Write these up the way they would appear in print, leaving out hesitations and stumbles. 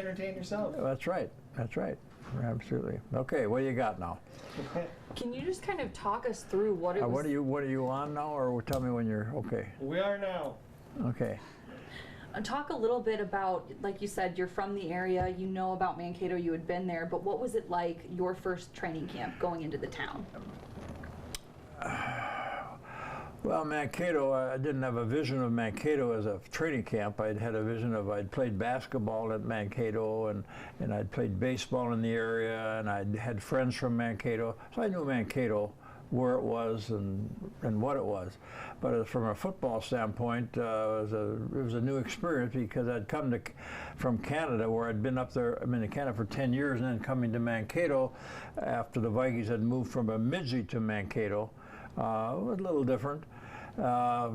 entertain yourself. That's right. That's right. Absolutely. Okay, what do you got now? Can you just kind of talk us through what it was? What are you on now, or tell me when you're okay? We are now. Okay. Talk a little bit about, like you said, you're from the area, you know about Mankato, you had been there, but what was it like your first training camp going into the town? Well, Mankato, I didn't have a vision of Mankato as a training camp. I'd had a vision of, I'd played basketball at Mankato, and I'd played baseball in the area, and I'd had friends from Mankato, so I knew Mankato, where it was and what it was. But from a football standpoint, it was a new experience because I'd come from Canada, where I'd been up there, in Canada for 10 years, and then coming to Mankato after the Vikings had moved from Bemidji to Mankato. It was a little different.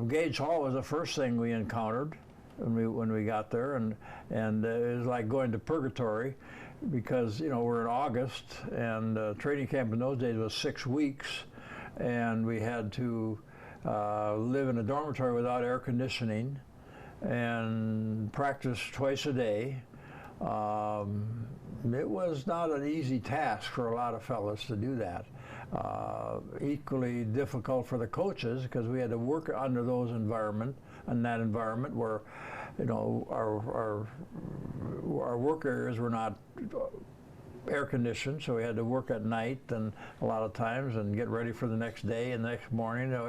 Gage Hall was the first thing we encountered when we got there, and it was like going to purgatory, because we're in August, and training camp in those days was 6 weeks, and we had to live in a dormitory without air conditioning and practice twice a day. It was not an easy task for a lot of fellas to do that. Equally difficult for the coaches, because we had to work under that environment where, our work areas were not air conditioned, so we had to work at night and a lot of times and get ready for the next day and the next morning. There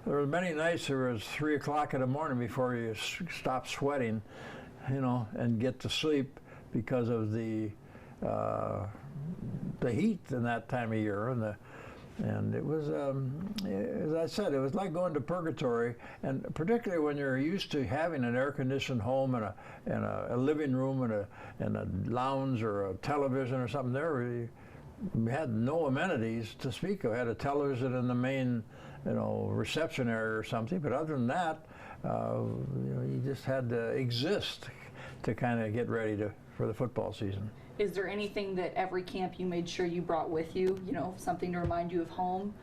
were many nights it was 3 o'clock in the morning before you stopped sweating, and get to sleep because of the heat in that time of year, and it was, as I said, it was like going to purgatory, and particularly when you're used to having an air-conditioned home and a living room and a lounge or a television or something. There we had no amenities to speak of. We had a television in the main, reception area or something, but other than that, you just had to exist to kind of get ready for the football season. Is there anything that every camp you made sure you brought with you, something to remind you of home?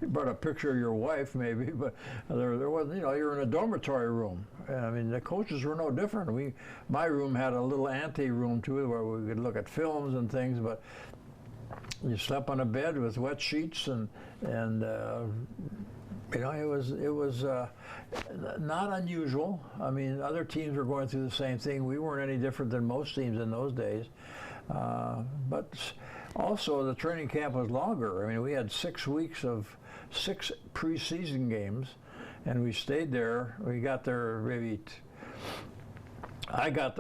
You brought a picture of your wife, maybe, but there wasn't, you're in a dormitory room. The coaches were no different. My room had a little ante room to it where we could look at films and things, but you slept on a bed with wet sheets, and it was not unusual. Other teams were going through the same thing. We weren't any different than most teams in those days. But also the training camp was longer. We had 6 weeks of 6 preseason games, and we stayed there. We got there maybe.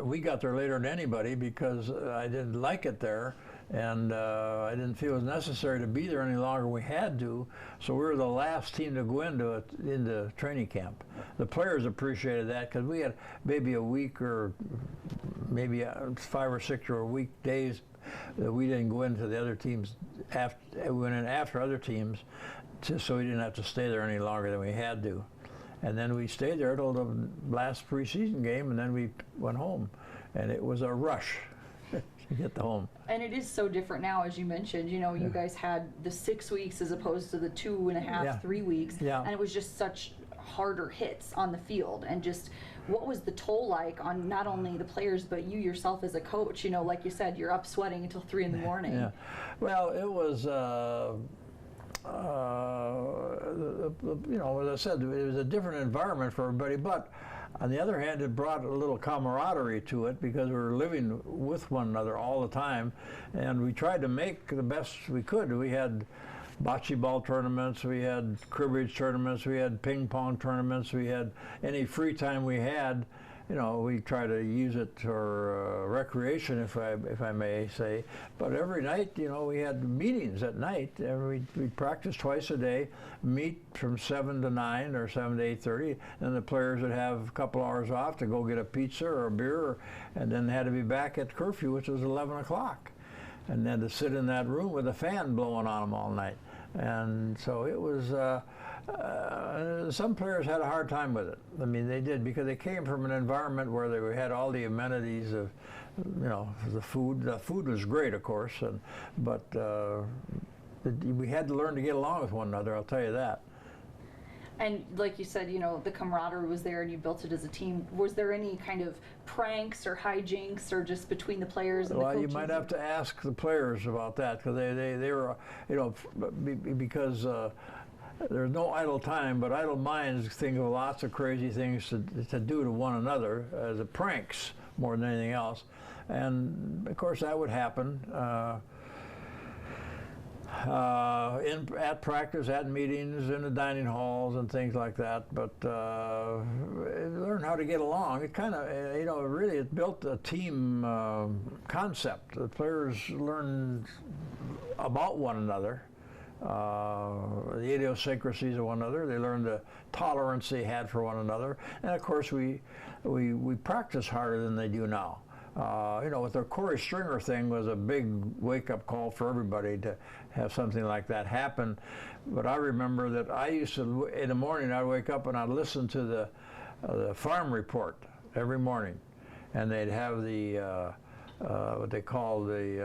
We got there later than anybody because I didn't like it there. And I didn't feel it was necessary to be there any longer. We had to, so we were the last team to go into training camp. The players appreciated that because we had maybe a week or maybe 5 or 6 or a week days that we didn't go into the other teams. We went in after other teams, just so we didn't have to stay there any longer than we had to. And then we stayed there till the last preseason game, and then we went home, and it was a rush. Get the home. And it is so different now, as you mentioned. You guys had the 6 weeks as opposed to the 2.5, 3 weeks, and it was just such harder hits on the field. And just what was the toll like on not only the players but you yourself as a coach? Like you said, you're up sweating until 3 in the morning. Yeah. Well, it was. As I said, it was a different environment for everybody, but on the other hand, it brought a little camaraderie to it because we were living with one another all the time, and we tried to make the best we could. We had bocce ball tournaments, we had cribbage tournaments, we had ping pong tournaments, we had any free time we had. We try to use it for recreation, if I may say. But every night, we had meetings at night. We'd practice twice a day, meet from 7 to 9 or 7 to 8:30. Then the players would have a couple hours off to go get a pizza or a beer, and then had to be back at curfew, which was 11 o'clock. And then to sit in that room with a fan blowing on them all night. And so it was, some players had a hard time with it. They did, because they came from an environment where they had all the amenities of, the food. The food was great, of course, but we had to learn to get along with one another, I'll tell you that. And like you said, you know, the camaraderie was there and you built it as a team. Was there any kind of pranks or hijinks or just between the players and the coaches? Well, you might have to ask the players about that, because they were, you know, because there's no idle time, but idle minds think of lots of crazy things to do to one another as a pranks more than anything else. And of course that would happen. At practice, at meetings, in the dining halls and things like that, but learn how to get along. It kind of, you know, really it built a team concept. The players learned about one another, the idiosyncrasies of one another. They learned the tolerance they had for one another, and of course we practice harder than they do now. You know, with the Corey Stringer thing was a big wake-up call for everybody to have something like that happen. But I remember that I used to, in the morning, I'd wake up and I'd listen to the farm report every morning, and they'd have the what they call the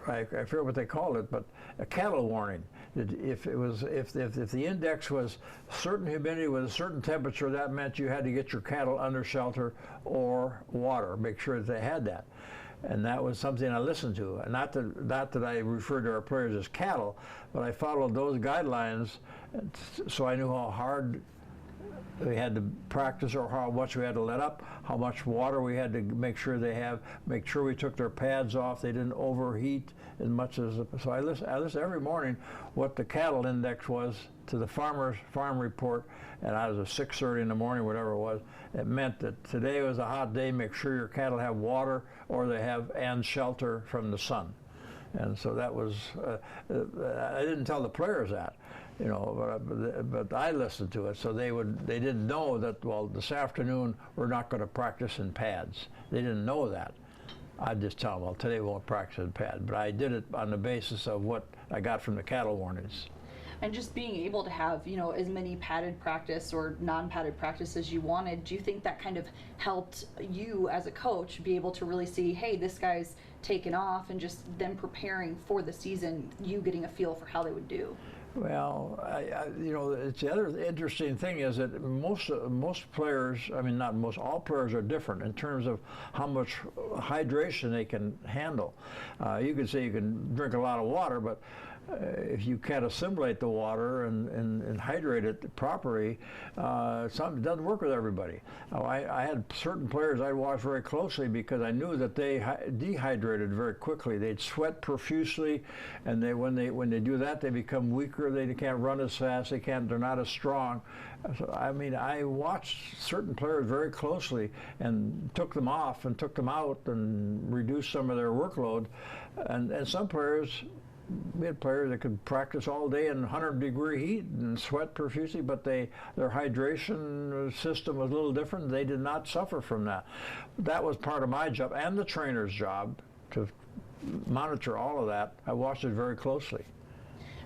I forget what they called it, but a cattle warning. If the index was certain humidity with a certain temperature, that meant you had to get your cattle under shelter or water. Make sure that they had that, and that was something I listened to. And not that I referred to our players as cattle, but I followed those guidelines, so I knew how hard we had to practice or how much we had to let up, how much water we had to make sure they have, make sure we took their pads off, they didn't overheat as much as, so I listen every morning what the cattle index was to the farm report, and I was at 6:30 in the morning, whatever it was. It meant that today was a hot day, make sure your cattle have water or they have and shelter from the sun. And so that was, I didn't tell the players that, you know, but I listened to it, so they didn't know that, well, this afternoon we're not going to practice in pads. They didn't know that. I'd just tell them, well, today we won't practice in pads. But I did it on the basis of what I got from the cattle warnings. And just being able to have, you know, as many padded practice or non-padded practice as you wanted, do you think that kind of helped you as a coach be able to really see, hey, this guy's taken off, and just them preparing for the season, you getting a feel for how they would do? Well, you know, it's the other interesting thing is that most players, I mean, not most, all players are different in terms of how much hydration they can handle. You could say you can drink a lot of water, but if you can't assimilate the water and hydrate it properly, something doesn't work with everybody. I had certain players I watched very closely because I knew that they dehydrated very quickly. They'd sweat profusely, and when they do that, they become weaker. They can't run as fast. They're not as strong. So, I mean, I watched certain players very closely and took them off and took them out and reduced some of their workload, and some players. We had players that could practice all day in 100-degree heat and sweat profusely, but their hydration system was a little different. They did not suffer from that. That was part of my job and the trainer's job to monitor all of that. I watched it very closely.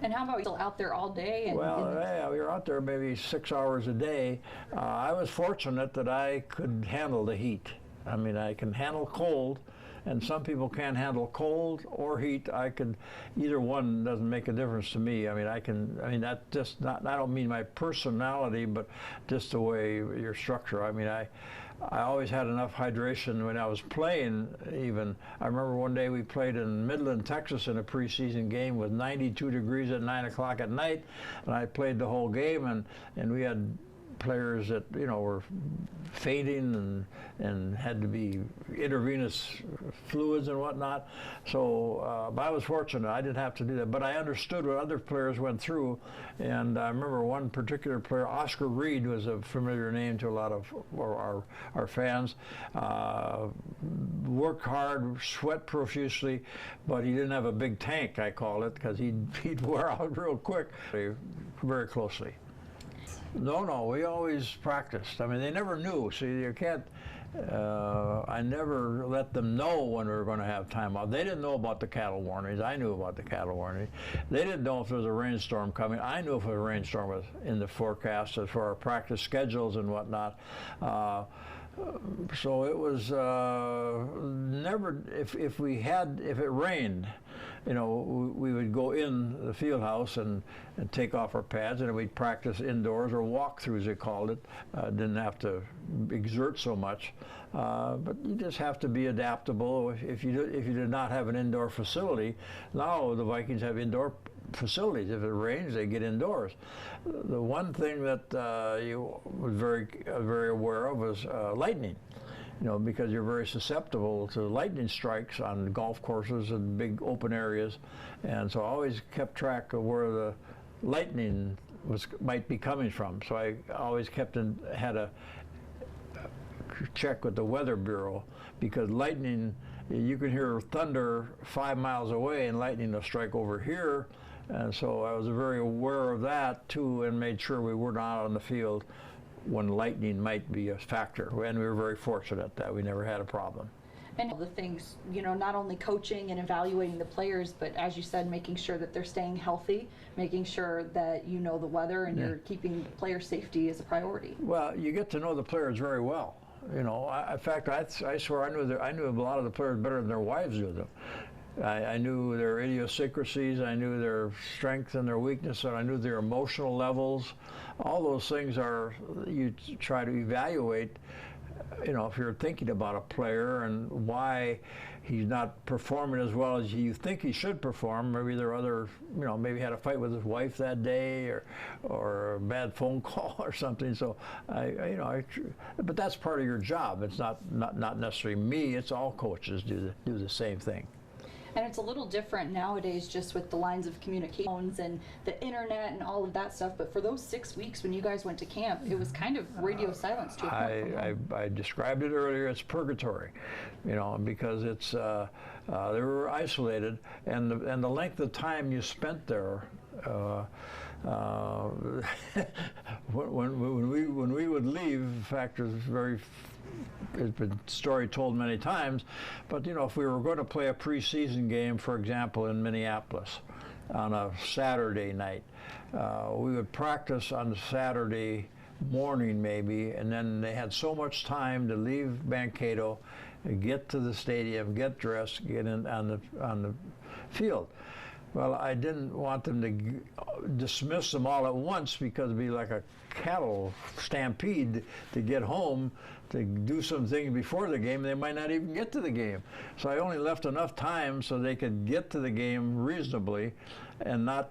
And how about still out there all day? And well, yeah, we were out there maybe 6 hours a day. I was fortunate that I could handle the heat. I mean, I can handle cold. And some people can't handle cold or heat. Either one doesn't make a difference to me. I mean, that's just not, I don't mean my personality, but just the way your structure. I mean, I always had enough hydration when I was playing even. I remember one day we played in Midland, Texas in a preseason game with 92 degrees at 9 o'clock at night, and I played the whole game, and we had players that, you know, were fainting and had to be intravenous fluids and whatnot. So but I was fortunate. I didn't have to do that. But I understood what other players went through. And I remember one particular player, Oscar Reed, was a familiar name to a lot of our fans. Worked hard, sweat profusely, but he didn't have a big tank, I call it, because he'd wear out real quick. Very closely. No, we always practiced. I mean, they never knew. See, you can't, I never let them know when we were going to have time off. They didn't know about the cattle warnings. I knew about the cattle warnings. They didn't know if there was a rainstorm coming. I knew if a rainstorm was in the forecast as for our practice schedules and whatnot. So it was never, if it rained, you know, we would go in the field house and take off our pads, and we'd practice indoors, or walkthroughs they called it. Didn't have to exert so much, but you just have to be adaptable. If you did not have an indoor facility, now the Vikings have indoor facilities. If it rains, they get indoors. The one thing that you was very aware of was lightning. You know, because you're very susceptible to lightning strikes on golf courses and big open areas, and so I always kept track of where the lightning might be coming from. So I always had a check with the Weather Bureau, because lightning, you can hear thunder 5 miles away and lightning will strike over here, and so I was very aware of that too, and made sure we were not on the field when lightning might be a factor, and we were very fortunate that we never had a problem. And all the things, you know, not only coaching and evaluating the players, but as you said, making sure that they're staying healthy, making sure that you know the weather and you're keeping player safety as a priority. Well, you get to know the players very well. You know, in fact, I swear I knew a lot of the players better than their wives knew them. I knew their idiosyncrasies, I knew their strengths and their weaknesses, and I knew their emotional levels. All those things you try to evaluate, you know, if you're thinking about a player and why he's not performing as well as you think he should perform. Maybe there are other, you know, maybe he had a fight with his wife that day, or a bad phone call or something. So but that's part of your job. It's not necessarily me. It's all coaches do the same thing. And it's a little different nowadays, just with the lines of communications and the internet and all of that stuff. But for those 6 weeks when you guys went to camp, it was kind of radio silence to a point. I described it earlier. It's purgatory, you know, because it's they were isolated, and the length of time you spent there. When we would leave, in fact, it's been story told many times, but you know, if we were going to play a preseason game, for example, in Minneapolis on a Saturday night, we would practice on Saturday morning maybe, and then they had so much time to leave Mankato, get to the stadium, get dressed, get in on the field. Well, I didn't want them to dismiss them all at once, because it'd be like a cattle stampede to get home, to do some things before the game. They might not even get to the game. So I only left enough time so they could get to the game reasonably and not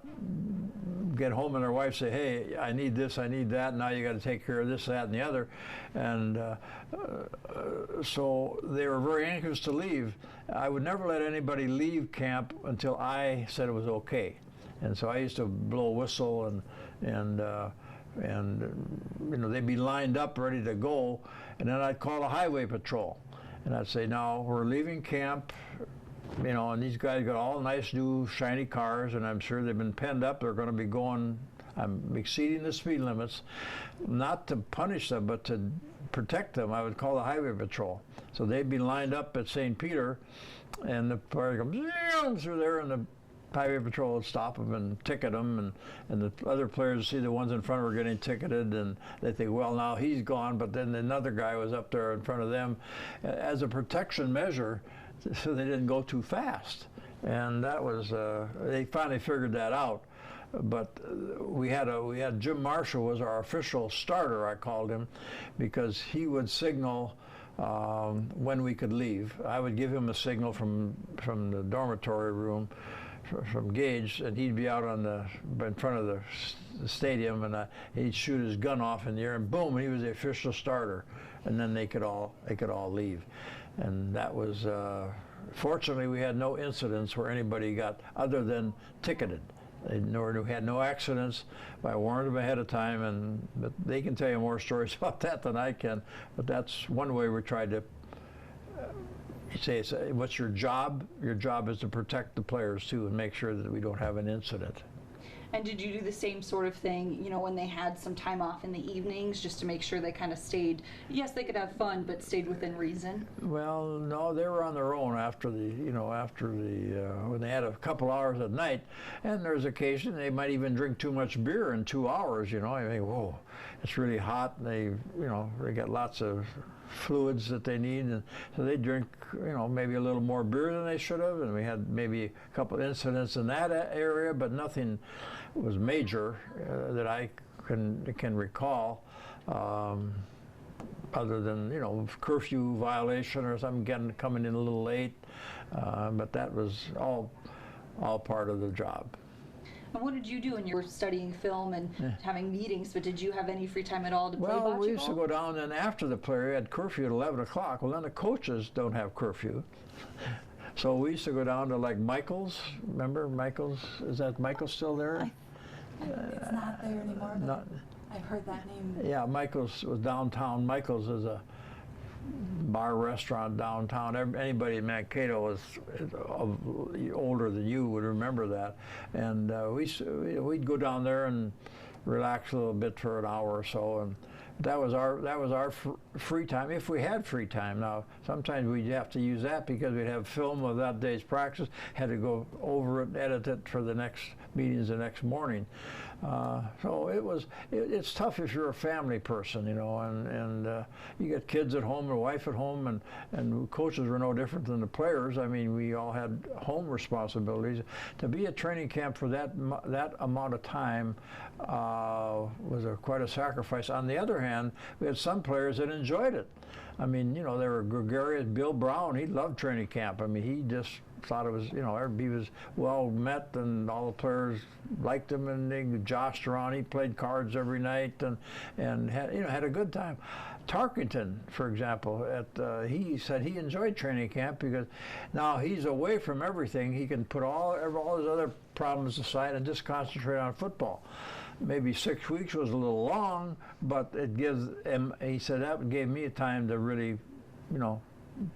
get home and their wife say, hey, I need this, I need that, now you got to take care of this, that, and the other. And so they were very anxious to leave. I would never let anybody leave camp until I said it was okay. And so I used to blow a whistle, and you know, they'd be lined up ready to go, and then I'd call the highway patrol, and I'd say, now we're leaving camp, you know, and these guys got all nice new shiny cars, and I'm sure they've been penned up. They're going to be going, I'm exceeding the speed limits, not to punish them, but to protect them. I would call the highway patrol. So they'd be lined up at St. Peter, and the car comes through there, and the highway patrol would stop them and ticket them, and the other players would see the ones in front were getting ticketed, and they think, well, now he's gone, but then another guy was up there in front of them as a protection measure, so they didn't go too fast. And that was, they finally figured that out. But we had Jim Marshall was our official starter, I called him, because he would signal when we could leave. I would give him a signal from the dormitory room, from Gage, and he'd be out in front of the stadium, and he'd shoot his gun off in the air, and boom, he was the official starter, and then they could all leave. And that was, fortunately, we had no incidents where anybody got, other than ticketed. We had no accidents. I warned them ahead of time, but they can tell you more stories about that than I can. But that's one way we tried to say, what's your job? Your job is to protect the players too, and make sure that we don't have an incident. And did you do the same sort of thing, you know, when they had some time off in the evenings, just to make sure they kind of stayed, yes, they could have fun, but stayed within reason? Well, no, they were on their own after when they had a couple hours at night, and there's occasion they might even drink too much beer in 2 hours, you know. I mean, whoa. it's really hot, and they got lots of fluids that they need, and so they drink, maybe a little more beer than they should have, and we had maybe a couple of incidents in that area, but nothing was major that I can recall, other than curfew violation or something, coming in a little late, but that was all part of the job. And what did you do when you were studying film and having meetings? But did you have any free time at all to play bocce ball? Well, we used to go down, and after the player had curfew at 11 o'clock. Well, then the coaches don't have curfew. So we used to go down to like Michael's. Remember Michael's? Is that Michael's still there? It's not there anymore, but I've heard that name. Yeah, Michael's was downtown. Michael's is a bar restaurant downtown. Anybody in Mankato was older than you would remember that. And we'd go down there and relax a little bit for an hour or so, and that was our free time, if we had free time. Now sometimes we'd have to use that because we'd have film of that day's practice, had to go over it, edit it for the next meetings the next morning. So it's tough if you're a family person, and you get kids at home, a wife at home, and coaches were no different than the players. I mean, we all had home responsibilities. To be at training camp for that amount of time was quite a sacrifice. On the other hand, we had some players that enjoyed it. I mean, they were gregarious. Bill Brown, he loved training camp. I mean, he just thought it was, he was well met, and all the players liked him, and they joshed around. He played cards every night, and had a good time. Tarkington, for example, he said he enjoyed training camp because now he's away from everything. He can put all his other problems aside and just concentrate on football. Maybe 6 weeks was a little long, but it gives him, he said, that gave me time to really,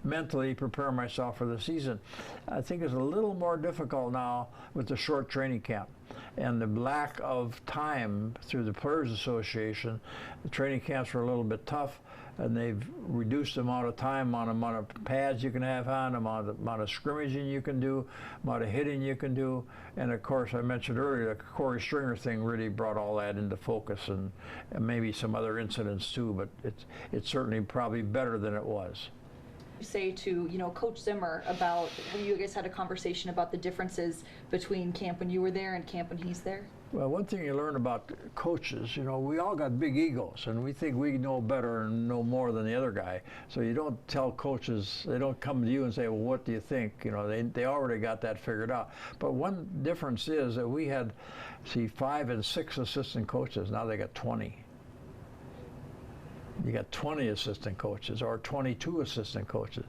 mentally prepare myself for the season. I think it's a little more difficult now with the short training camp and the lack of time through the Players Association. The training camps were a little bit tough, and they've reduced the amount of time, amount of pads you can have on, amount of scrimmaging you can do, amount of hitting you can do, and of course I mentioned earlier the Corey Stringer thing really brought all that into focus, and maybe some other incidents too, but it's certainly probably better than it was. Say to Coach Zimmer about, have you guys had a conversation about the differences between camp when you were there and camp when he's there? Well, one thing you learn about coaches, we all got big egos, and we think we know better and know more than the other guy. So you don't tell coaches, they don't come to you and say, well, what do you think? They already got that figured out. But one difference is that we had, 5 and 6 assistant coaches. Now they got 20. You got 20 assistant coaches or 22 assistant coaches.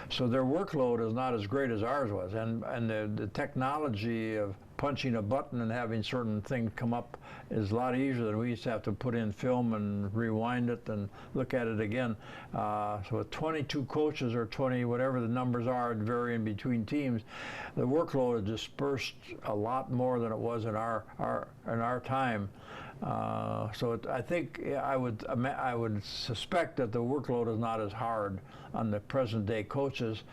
So their workload is not as great as ours was. And the technology of punching a button and having certain things come up is a lot easier than we used to have to put in film and rewind it and look at it again. So with 22 coaches or 20, whatever the numbers are, varying between teams, the workload is dispersed a lot more than it was in our time. So I think I would suspect that the workload is not as hard on the present day coaches,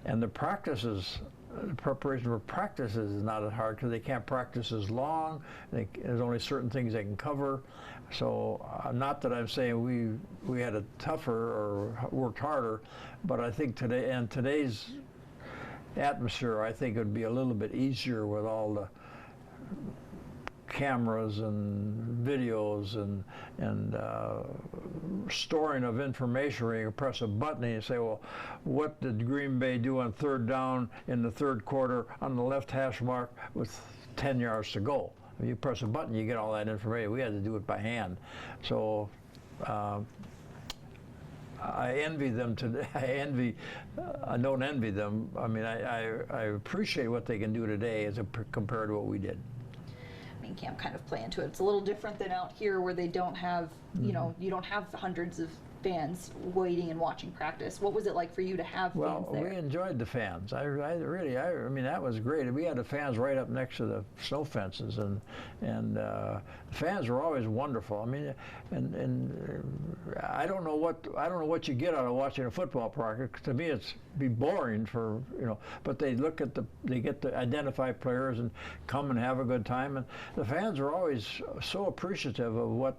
and the practices, the preparation for practices is not as hard because they can't practice as long. There's only certain things they can cover. So not that I'm saying we had it tougher or worked harder, but I think today's atmosphere, I think it would be a little bit easier with all the cameras and videos and storing of information where you can press a button and you say, well, what did Green Bay do on third down in the third quarter on the left hash mark with 10 yards to go? If you press a button, you get all that information. We had to do it by hand. So I envy them today. I don't envy them. I mean, I appreciate what they can do today as compared to what we did. Camp kind of play into it. It's a little different than out here where they don't have, you don't have hundreds of fans waiting and watching practice. What was it like for you to have fans there? Well, we enjoyed the fans. I mean, that was great. We had the fans right up next to the snow fences, and the fans were always wonderful. I mean, and I don't know what you get out of watching a football practice. To me, it's be boring for but they get to identify players and come and have a good time, and the fans are always so appreciative of what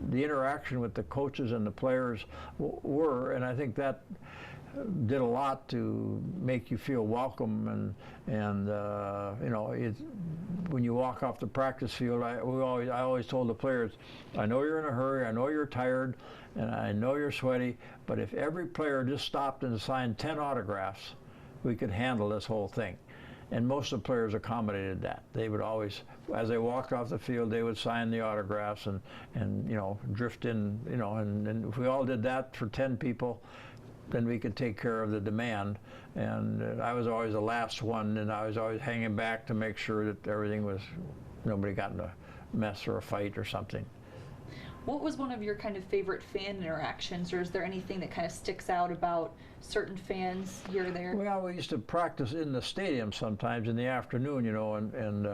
the interaction with the coaches and the players were, and I think that did a lot to make you feel welcome, and you know, when you walk off the practice field, I always told the players, I know you're in a hurry, I know you're tired, and I know you're sweaty, but if every player just stopped and signed 10 autographs, we could handle this whole thing. And most of the players accommodated that. They would always, as they walked off the field, they would sign the autographs and you know, drift in, you know, and if we all did that for 10 people, then we could take care of the demand. And I was always the last one, and I was always hanging back to make sure that everything was, nobody got in a mess or a fight or something. What was one of your kind of favorite fan interactions, or is there anything that kind of sticks out about certain fans here or there? Well, we used to practice in the stadium sometimes in the afternoon, you know, and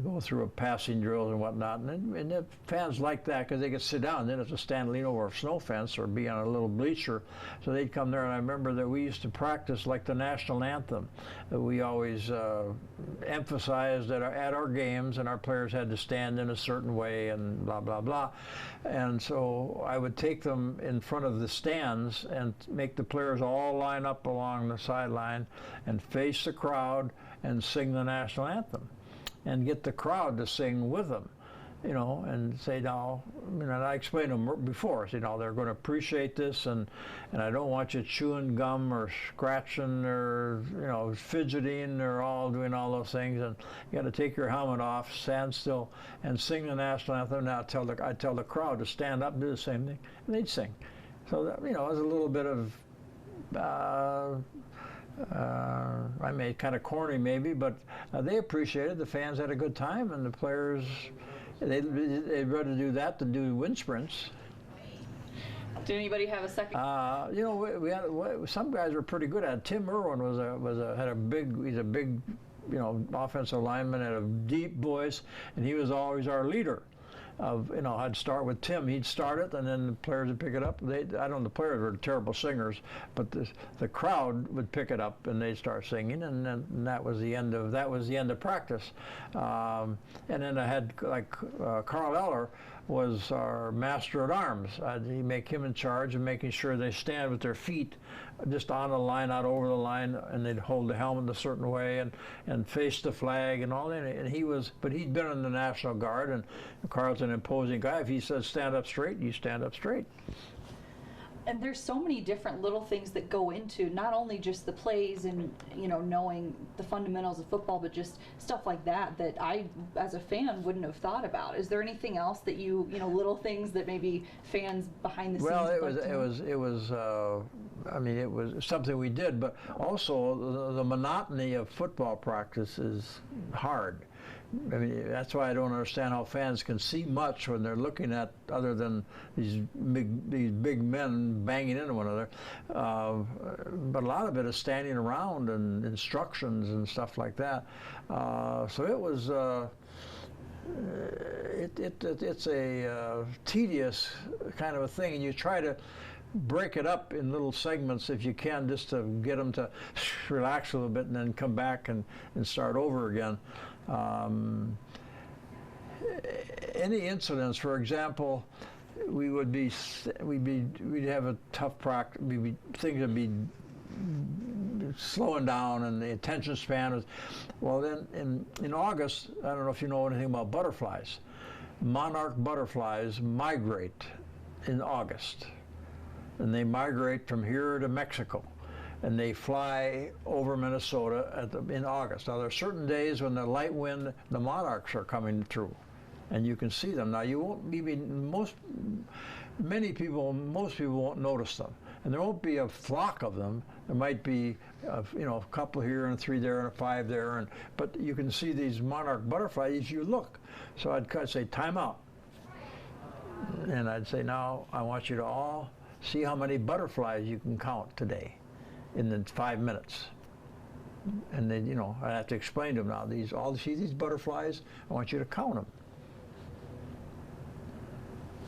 go through a passing drills and whatnot, and the fans liked that because they could sit down. They didn't have to stand lean over a snow fence or be on a little bleacher, so they'd come there. And I remember that we used to practice like the national anthem. We always emphasized that at our games, and our players had to stand in a certain way and blah blah blah. And so I would take them in front of the stands and make the players all line up along the sideline and face the crowd and sing the national anthem, and get the crowd to sing with them, you know, and say, now, you know, and I explained to them before, you know, they're going to appreciate this, and I don't want you chewing gum or scratching or, you know, fidgeting or all doing all those things, and you got to take your helmet off, stand still, and sing the national anthem. Now I tell the crowd to stand up and do the same thing, and they'd sing. So that, you know, it was a little bit of I made kind of corny maybe, but they appreciated. The fans had a good time, and the players, they'd rather do that than do wind sprints. Did anybody have a second? You know, we had some guys were pretty good at it. Tim Irwin he's a big, you know, offensive lineman, had a deep voice, and he was always our leader. You know, I'd start with Tim. He'd start it, and then the players would pick it up. I don't know, the players were terrible singers, but the crowd would pick it up, and they'd start singing, and then that was the end of practice. And then I had Carl Eller was our master at arms. I'd make him in charge of making sure they stand with their feet just on the line, not over the line, and they'd hold the helmet a certain way and face the flag and all that. And he'd been in the National Guard, and Carl's an imposing guy. If he says stand up straight, you stand up straight. And there's so many different little things that go into not only just the plays and, you know, knowing the fundamentals of football, but just stuff like that I, as a fan, wouldn't have thought about. Is there anything else that you know, little things that maybe fans behind the scenes? Well, I mean, it was something we did, but also the monotony of football practice is hard. I mean, that's why I don't understand how fans can see much when they're looking at other than these big men banging into one another. But a lot of it is standing around and instructions and stuff like that. So it was. It's a tedious kind of a thing, and you try to break it up in little segments if you can, just to get them to relax a little bit and then come back and start over again. Any incidents, for example, we'd have a tough practice. Things would be slowing down, and the attention span was. Well, then in August, I don't know if you know anything about butterflies. Monarch butterflies migrate in August, and they migrate from here to Mexico. And they fly over Minnesota in August. Now, there are certain days when the light wind, the monarchs are coming through, and you can see them. Now, you won't most people won't notice them, and there won't be a flock of them. There might be, you know, a couple here and 3 there and 5 there, but you can see these monarch butterflies if you look. So I'd say, time out, and I'd say, now I want you to all see how many butterflies you can count today in the 5 minutes. And then, you know, I have to explain to them now, see these butterflies? I want you to count them.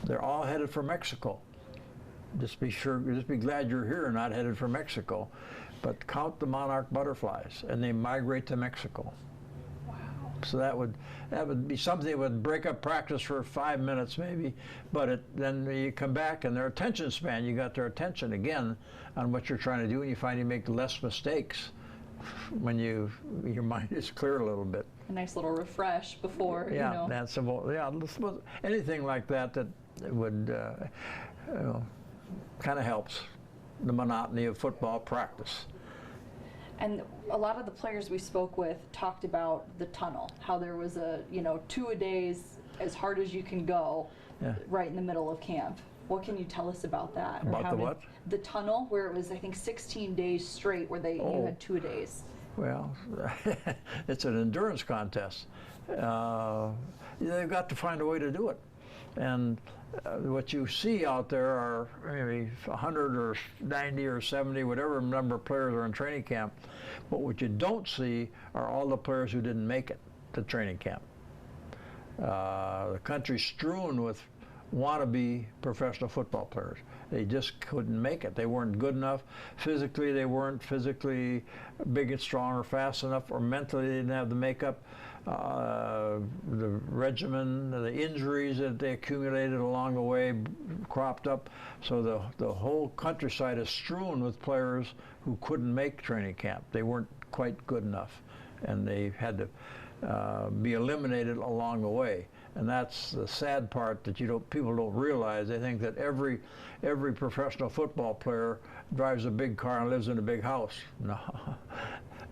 They're all headed for Mexico. Just be glad you're here and not headed for Mexico. But count the monarch butterflies, and they migrate to Mexico. Wow. So that would be something that would break up practice for 5 minutes maybe, but then you come back and their attention span, you got their attention again on what you're trying to do, and you find you make less mistakes when your mind is clear a little bit. A nice little refresh before, yeah, you know. That's simple. Yeah, anything like that would kind of helps the monotony of football practice. And a lot of the players we spoke with talked about the tunnel, how there was a, 2-a-days as hard as you can go right in the middle of camp. What can you tell us about that? About the what? The tunnel, where it was, I think, 16 days straight where you had 2-a-days. Well, it's an endurance contest. They've got to find a way to do it. And what you see out there are maybe 100 or 90 or 70, whatever number of players are in training camp. But what you don't see are all the players who didn't make it to training camp. The country's strewn with wannabe professional football players. They just couldn't make it. They weren't good enough. Physically, they weren't physically big and strong or fast enough, or mentally they didn't have the makeup. The regimen, the injuries that they accumulated along the way cropped up. So the whole countryside is strewn with players who couldn't make training camp. They weren't quite good enough, and they had to be eliminated along the way. And that's the sad part that people don't realize. They think that every professional football player drives a big car and lives in a big house. No,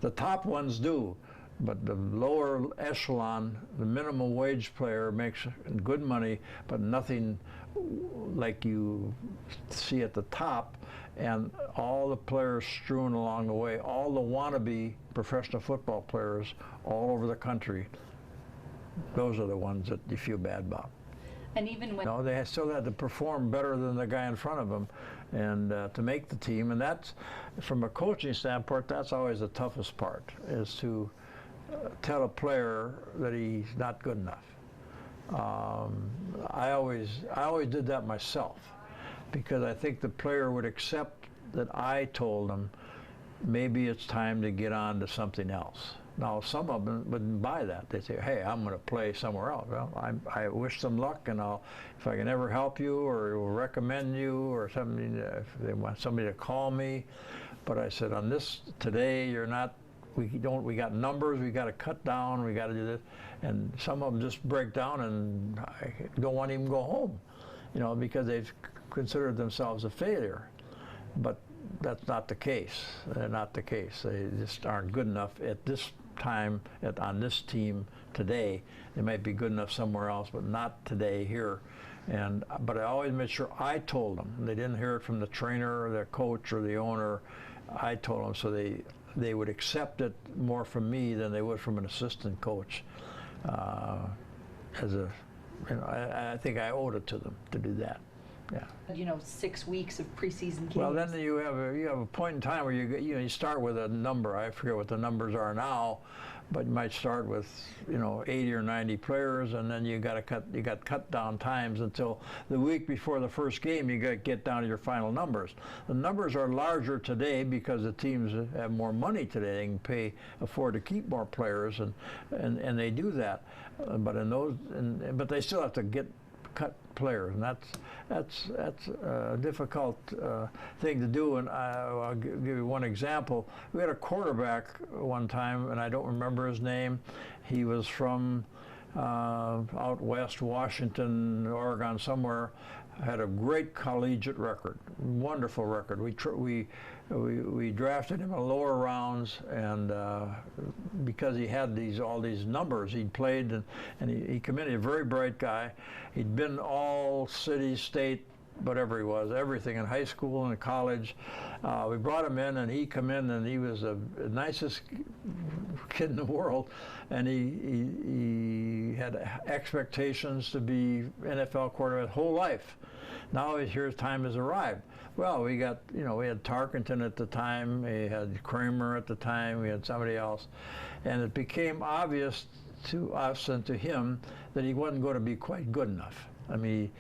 the top ones do. But the lower echelon, the minimum wage player makes good money, but nothing like you see at the top. And all the players strewn along the way, all the wannabe professional football players all over the country, those are the ones that you feel bad about. And even when they still had to perform better than the guy in front of them, and to make the team. And that's, from a coaching standpoint, that's always the toughest part, is to tell a player that he's not good enough. I always did that myself, because I think the player would accept that I told him maybe it's time to get on to something else. Now, some of them wouldn't buy that. They'd say, hey, I'm going to play somewhere else. Well, I wish them luck, and if I can ever help you or recommend you or something, if they want somebody to call me. But I said, on this, today, you're not, we got numbers, we got to cut down, we got to do this. And some of them just break down and don't want to even go home, because they've considered themselves a failure. But that's not the case. They're not the case. They just aren't good enough at this time on this team today. They might be good enough somewhere else, but not today here. But I always made sure I told them. They didn't hear it from the trainer or the coach or the owner. I told them, so they would accept it more from me than they would from an assistant coach. I think I owed it to them to do that. Yeah. 6 weeks of preseason games. Well, then you have a point in time where you start with a number. I forget what the numbers are now, but you might start with 80 or 90 players, and then you got cut down times until the week before the first game. You got to get down to your final numbers. The numbers are larger today because the teams have more money today. They can afford to keep more players, and they do that. But they still have to cut players, and that's a difficult thing to do. And I'll give you one example. We had a quarterback one time, and I don't remember his name. He was from out west, Washington, Oregon, somewhere. Had a great collegiate record, wonderful record. We drafted him in lower rounds, and because he had all these numbers, he'd played, and he committed, a very bright guy. He'd been all city, state, whatever he was, everything in high school and college. We brought him in, and he come in, and he was the nicest kid in the world, and he had expectations to be NFL quarterback his whole life. Now his time has arrived. Well, we had Tarkenton at the time, we had Kramer at the time, we had somebody else, and it became obvious to us and to him that he wasn't going to be quite good enough. I mean,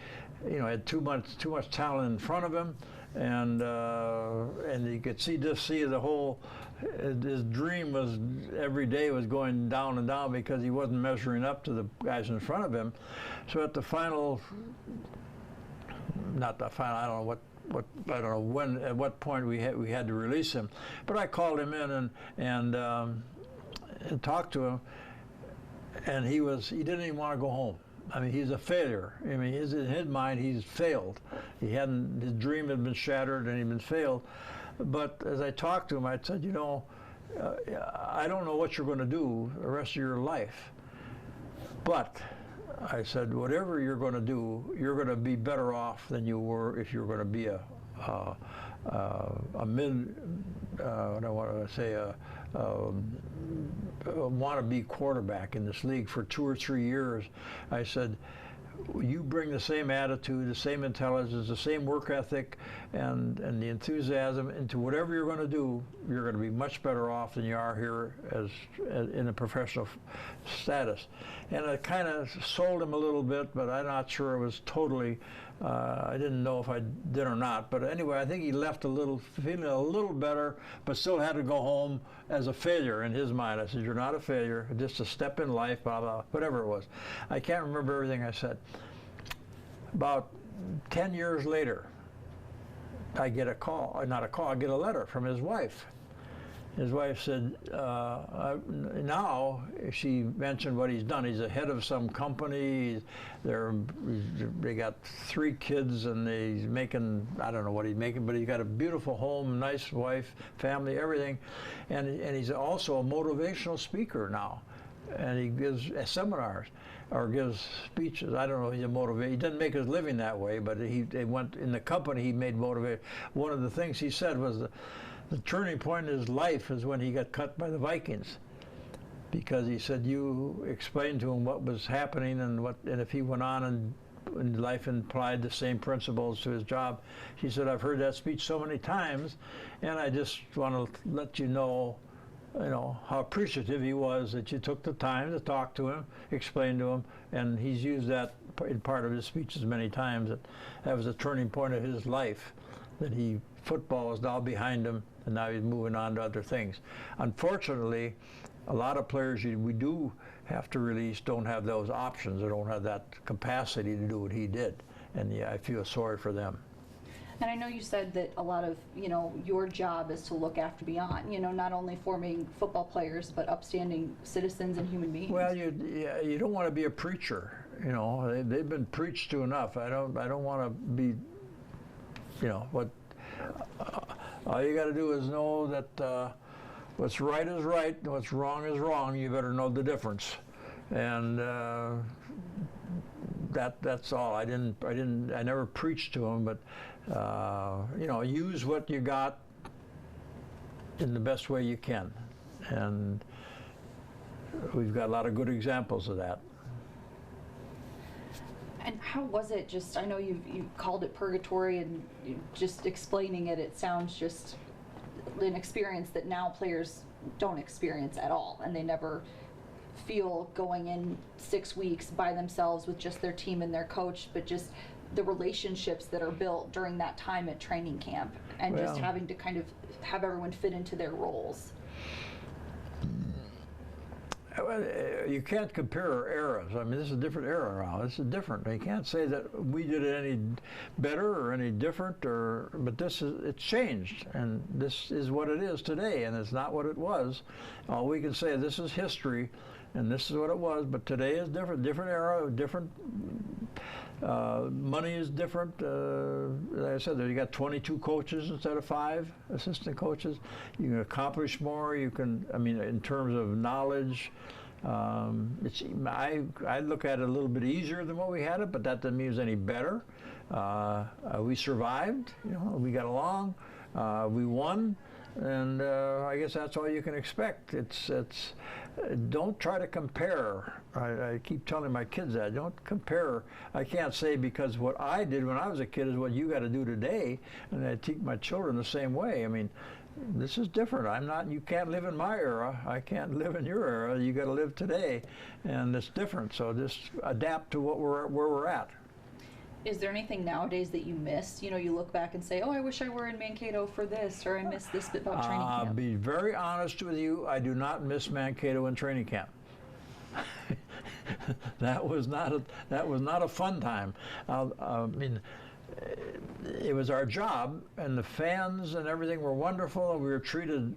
had too much talent in front of him, and you could see the whole. His dream was every day was going down and down because he wasn't measuring up to the guys in front of him. So at the final, not the final, I don't know I don't know when, at what point we had to release him, but I called him in and talked to him, and he didn't even want to go home. I mean, he's a failure. I mean, in his mind, he's failed. His dream had been shattered and he'd been failed. But as I talked to him, I said, I don't know what you're going to do the rest of your life, but I said, whatever you're going to do, you're going to be better off than you were if you're going to be a wannabe quarterback in this league for 2 or 3 years. I said, you bring the same attitude, the same intelligence, the same work ethic, and the enthusiasm into whatever you're going to do, you're going to be much better off than you are here as in a professional status. And I kind of sold him a little bit, but I'm not sure it was totally, I didn't know if I did or not. But anyway, I think he left feeling a little better, but still had to go home as a failure in his mind. I said, you're not a failure, just a step in life, blah, blah, whatever it was. I can't remember everything I said. About 10 years later, I get a letter from his wife. His wife said, now she mentioned what he's done. He's the head of some company. They got 3 kids and he's making, I don't know what he's making, but he's got a beautiful home, nice wife, family, everything. And he's also a motivational speaker now. And he gives seminars or gives speeches. I don't know if he's a motivator. He doesn't make his living that way, but they went in the company he made motivate. One of the things he said was the turning point in his life is when he got cut by the Vikings, because he said you explained to him what was happening and if he went on and life applied the same principles to his job. He said, I've heard that speech so many times, and I just want to let you know how appreciative he was that you took the time to talk to him, explain to him, and he's used that in part of his speeches many times. That was a turning point of his life, that football is now behind him, and now he's moving on to other things. Unfortunately, a lot of players we do have to release don't have those options. They don't have that capacity to do what he did, and I feel sorry for them. And I know you said that a lot of, your job is to look after beyond, not only forming football players, but upstanding citizens and human beings. Well, you don't want to be a preacher. They've been preached to enough. I don't want to be, what. All you got to do is know that what's right is right, and what's wrong is wrong. You better know the difference, and that's all. I never preached to them, but use what you got in the best way you can, and we've got a lot of good examples of that. And how was it I know you called it purgatory, and just explaining it sounds just an experience that now players don't experience at all, and they never feel going in 6 weeks by themselves with just their team and their coach, but just the relationships that are built during that time at training camp, and just having to kind of have everyone fit into their roles. You can't compare eras. I mean, this is a different era now. This is different. You can't say that we did it any better or any different, but it's changed, and this is what it is today, and it's not what it was. All we can say, this is history, and this is what it was, but today is different era, different. Money is different. Like I said, you got 22 coaches instead of 5 assistant coaches. You can accomplish more. In terms of knowledge, I look at it a little bit easier than what we had it, but that doesn't mean it's any better. We survived. We got along. We won. And I guess that's all you can expect. Don't try to compare. I keep telling my kids that. Don't compare. I can't say because what I did when I was a kid is what you got to do today, and I teach my children the same way. I mean, this is different. You can't live in my era. I can't live in your era. You got to live today, and it's different. So just adapt to where we're at. Is there anything nowadays that you miss? You know, you look back and say, oh, I wish I were in Mankato for this, or I miss this bit about training I'll camp. be very honest with you, I do not miss Mankato in training camp. That was not a fun time. I mean, it was our job, and the fans and everything were wonderful, and we were treated,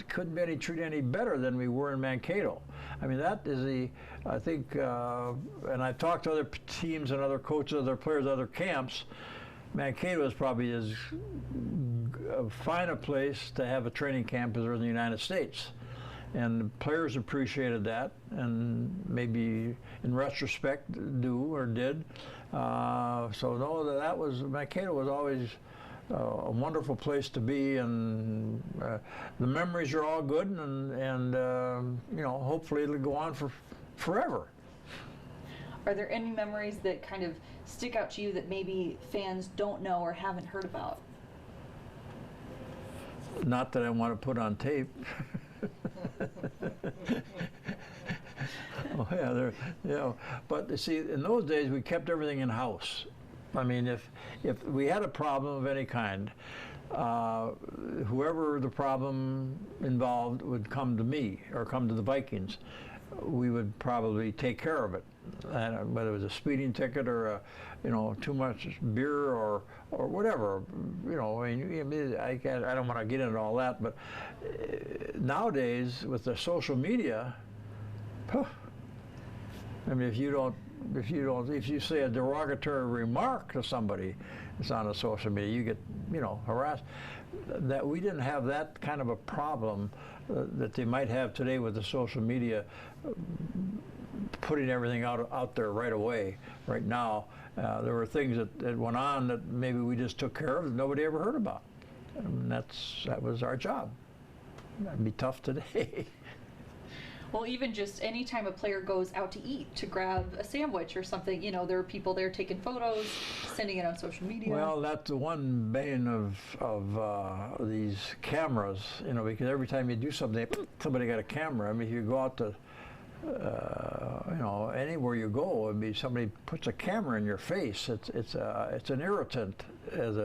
couldn't be treated any better than we were in Mankato. I mean, that is I think, and I've talked to other teams and other coaches, other players, other camps. Mankato is probably as fine a place to have a training camp as there is in the United States. And the players appreciated that, and maybe in retrospect do or did. So no, that was, Mankato was always a wonderful place to be, and the memories are all good, and you know, hopefully it'll go on for forever. Are there any memories that kind of stick out to you that maybe fans don't know or haven't heard about? Not that I want to put on tape. Oh yeah, you know, but you see, in those days we kept everything in house. I mean, if we had a problem of any kind, whoever the problem involved would come to me or come to the Vikings. We would probably take care of it, and whether it was a speeding ticket or a, you know, too much beer or whatever. You know, I mean, I don't want to get into all that, but nowadays with the social media, I mean, if you say a derogatory remark to somebody that's on a social media, you get, you know, harassed. That we didn't have that kind of a problem that they might have today with the social media, putting everything out there right away, right now. There were things that went on that maybe we just took care of that nobody ever heard about. And that was our job. That'd be tough today. Well, even just any time a player goes out to eat to grab a sandwich or something, you know, there are people there taking photos, sending it on social media. Well, that's the one bane of these cameras, you know, because every time you do something, somebody got a camera. I mean, if you go out to, you know, anywhere you go, I mean, somebody puts a camera in your face. It's an irritant as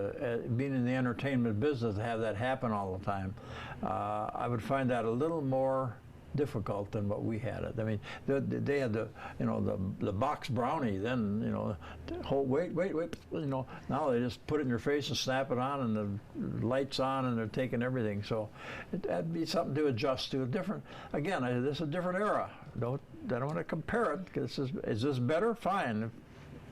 being in the entertainment business to have that happen all the time. I would find that a little more difficult than what we had it. I mean, they had the, you know, the box brownie. Then, you know, wait, you know. Now they just put it in your face and snap it on, and the lights on, and they're taking everything. So that'd be something to adjust to. Again, this is a different era. I don't want to compare it. Cause is this better? Fine.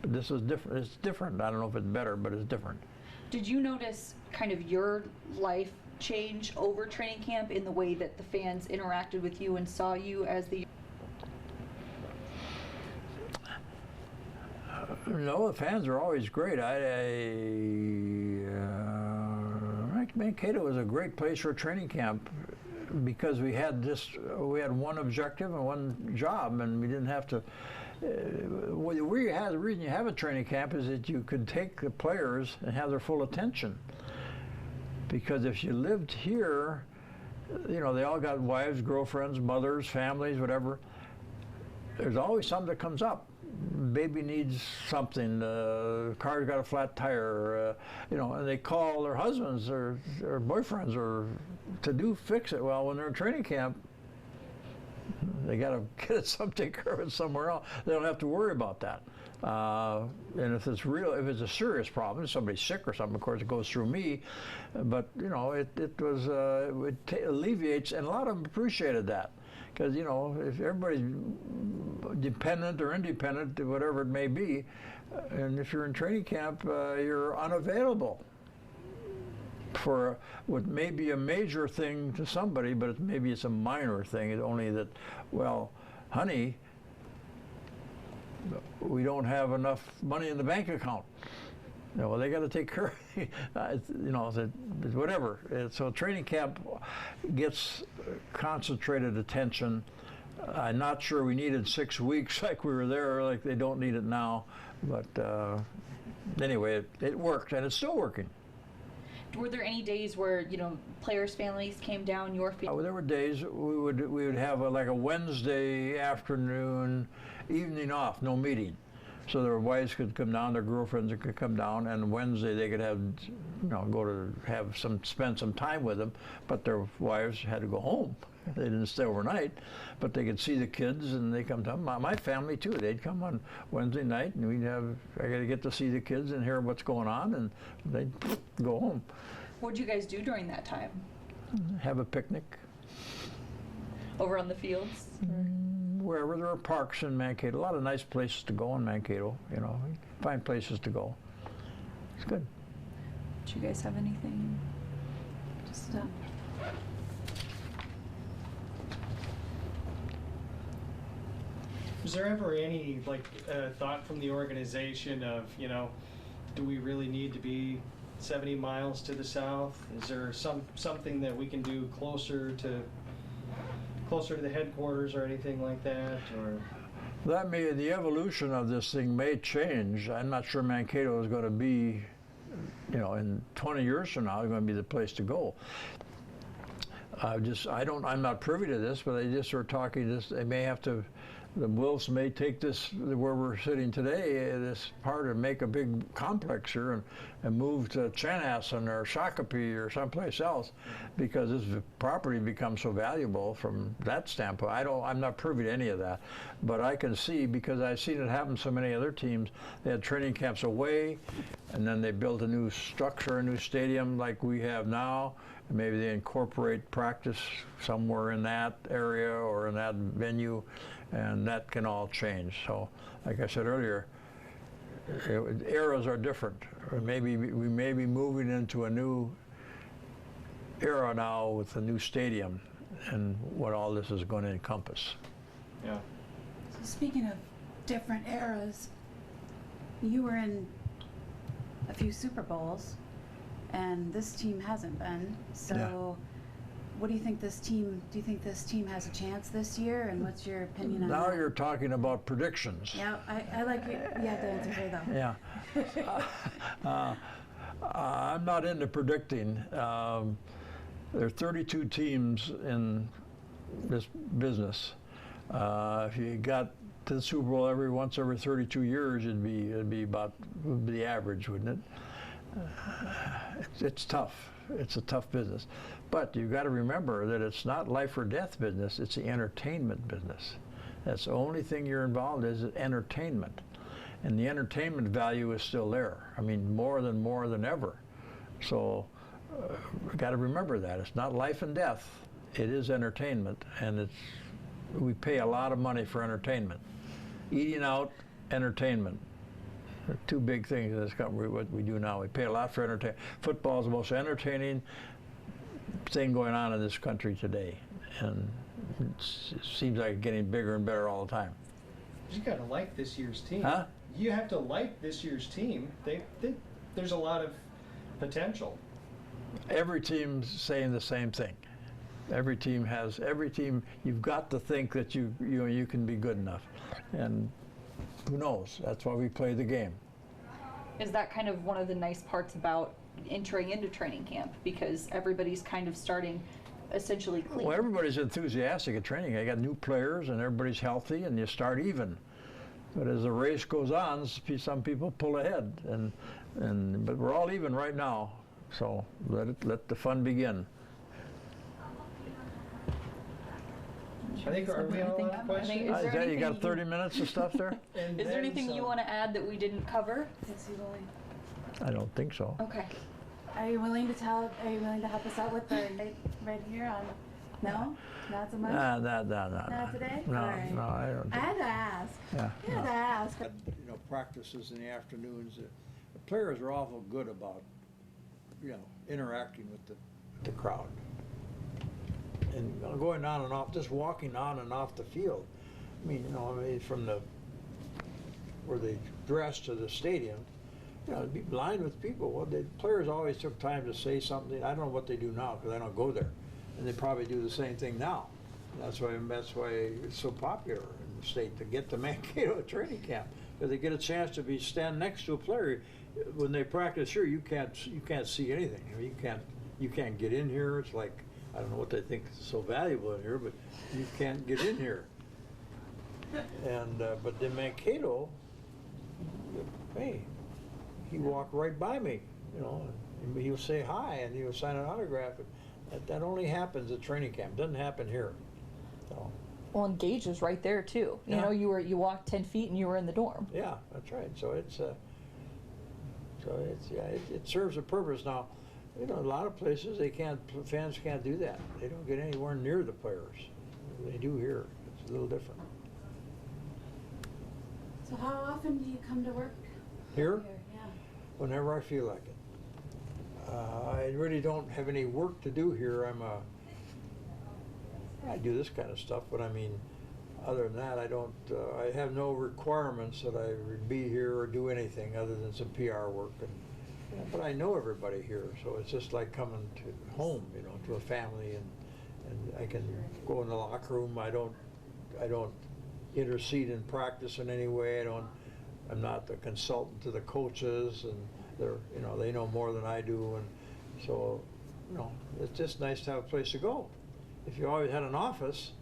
But this is different. It's different. I don't know if it's better, but it's different. Did you notice kind of your life change over training camp in the way that the fans interacted with you and saw you as the... No, the fans are always great. Mankato was a great place for a training camp because we had one objective and one job, and we didn't have to. The reason you have a training camp is that you could take the players and have their full attention. Because if you lived here, you know, they all got wives, girlfriends, mothers, families, whatever. There's always something that comes up. Baby needs something. The car's got a flat tire. You know, and they call their husbands or boyfriends to fix it. Well, when they're in training camp, they got to take care of it somewhere else. They don't have to worry about that. And if it's a serious problem, if somebody's sick or something, of course it goes through me. But you know, it alleviates, and a lot of them appreciated that, because you know, if everybody's dependent or independent, whatever it may be, and if you're in training camp, you're unavailable for what may be a major thing to somebody, but maybe it's a minor thing. It's only that, well, honey, we don't have enough money in the bank account. You know, well, they got to take care of you know, whatever. So training camp gets concentrated attention. I'm not sure we needed 6 weeks like we were there, like they don't need it now. But anyway, it worked, and it's still working. Were there any days where, you know, players' families came down your field? There were days we would have like a Wednesday afternoon, evening off, no meeting. so their wives could come down, their girlfriends could come down, and Wednesday they could have, go to spend some time with them, but their wives had to go home. They didn't stay overnight, but they could see the kids, and they come to my family too. They'd come on Wednesday night, and I got to get to see the kids and hear what's going on, and they'd go home. What'd you guys do during that time? Have a picnic. Over on the fields? Wherever there are parks in Mankato, a lot of nice places to go in Mankato. Find places to go. It's good. Do you guys have anything? Just Was there ever any thought from the organization of, do we really need to be 70 miles to the south? Is there something that we can do closer to the headquarters or anything like that? Or The evolution of this thing may change. I'm not sure Mankato is going to be, in 20 years from now, it's going to be the place to go. I'm not privy to this, but they just are talking this. They may have to. The Wolves may take this, where we're sitting today, this part, and make a big complex here and move to Chanhassen or Shakopee or someplace else, because this property becomes so valuable from that standpoint. I'm not privy to any of that, but I can see, because I've seen it happen to so many other teams. They had training camps away, and then they built a new structure, a new stadium like we have now. And maybe they incorporate practice somewhere in that area or in that venue, and that can all change. So, like I said earlier, eras are different. Or maybe we may be moving into a new era now with a new stadium and what all this is going to encompass. yeah. So speaking of different eras, you were in a few Super Bowls, and this team hasn't been. So, Yeah. What do you think this team? Do you think this team has a chance this year? And what's your opinion on Now that? you're talking about predictions. Yeah, I like you. You have to answer her though. Yeah. I'm not into predicting. There are 32 teams in this business. If you got to the Super Bowl once every 32 years, it'd be about the average, wouldn't it? It's tough. It's a tough business. But you've got to remember that it's not life or death business, it's the entertainment business. That's the only thing you're involved in is entertainment. And the entertainment value is still there. I mean, more than ever. So you've got to remember that. It's not life and death. It is entertainment, and we pay a lot of money for entertainment. Eating out, entertainment. The two big things in this company, what we do now. We pay a lot for entertainment. Football is the most entertaining thing going on in this country today, and it seems like it's getting bigger and better all the time. You gotta like this year's team. Huh? You have to like this year's team. There's a lot of potential. Every team's saying the same thing. Every team, you've got to think that you can be good enough, and who knows? That's why we play the game. Is that kind of one of the nice parts about entering into training camp, because everybody's kind of starting essentially clean? Well, everybody's enthusiastic at training. I got new players, and everybody's healthy, and you start even. But as the race goes on, some people pull ahead, but we're all even right now. So let the fun begin. I think, are we all out of questions? Is there You got anything 30 minutes of stuff there? And Is there then anything you some. want to add that we didn't cover? Yes, you will. I don't think so. Okay. Are you willing to help us out with the right here on? No, not so much. No. Not today? No, All right. no, I don't. I had to ask. Yeah. I had to ask. Practices in the afternoons. The players are awful good about, interacting with the crowd. And going on and off, just walking on and off the field. I mean, from where they dress to the stadium, be lined with people. Well, the players always took time to say something. I don't know what they do now because I don't go there, and they probably do the same thing now. That's why it's so popular in the state to get to Mankato training camp, because they get a chance to stand next to a player. When they practice here, you can't see anything. You can't get in here. It's like, I don't know what they think is so valuable in here, but you can't get in here. And but in Mankato, hey, he walked right by me, you know, and he'll say hi and he'll sign an autograph. That only happens at training camp. Doesn't happen here. So. Well, and Gage was right there too. You Yeah. know, you walked 10 feet and you were in the dorm. Yeah, that's right. So it serves a purpose. Now, you know, a lot of places fans can't do that. They don't get anywhere near the players. They do here. It's a little different. So how often do you come to work? Here? Yeah. Whenever I feel like it. I really don't have any work to do here. I do this kind of stuff, but I mean, other than that, I don't. I have no requirements that I would be here or do anything other than some PR work. But I know everybody here, so it's just like coming to home, you know, to a family, and I can go in the locker room. I don't intercede in practice in any way. I'm not the consultant to the coaches, and they know more than I do, and so, you know, it's just nice to have a place to go. If you always had an office.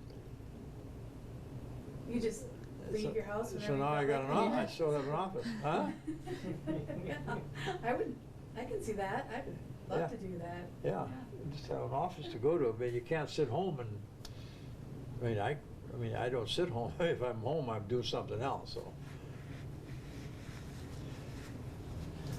You just leave your house whenever So now I you got feel an like office. I still have an office, huh? Yeah, I can see that. I'd love to do that. Yeah, just have an office to go to, but you can't sit home and, I don't sit home. If I'm home, I'm doing something else, so.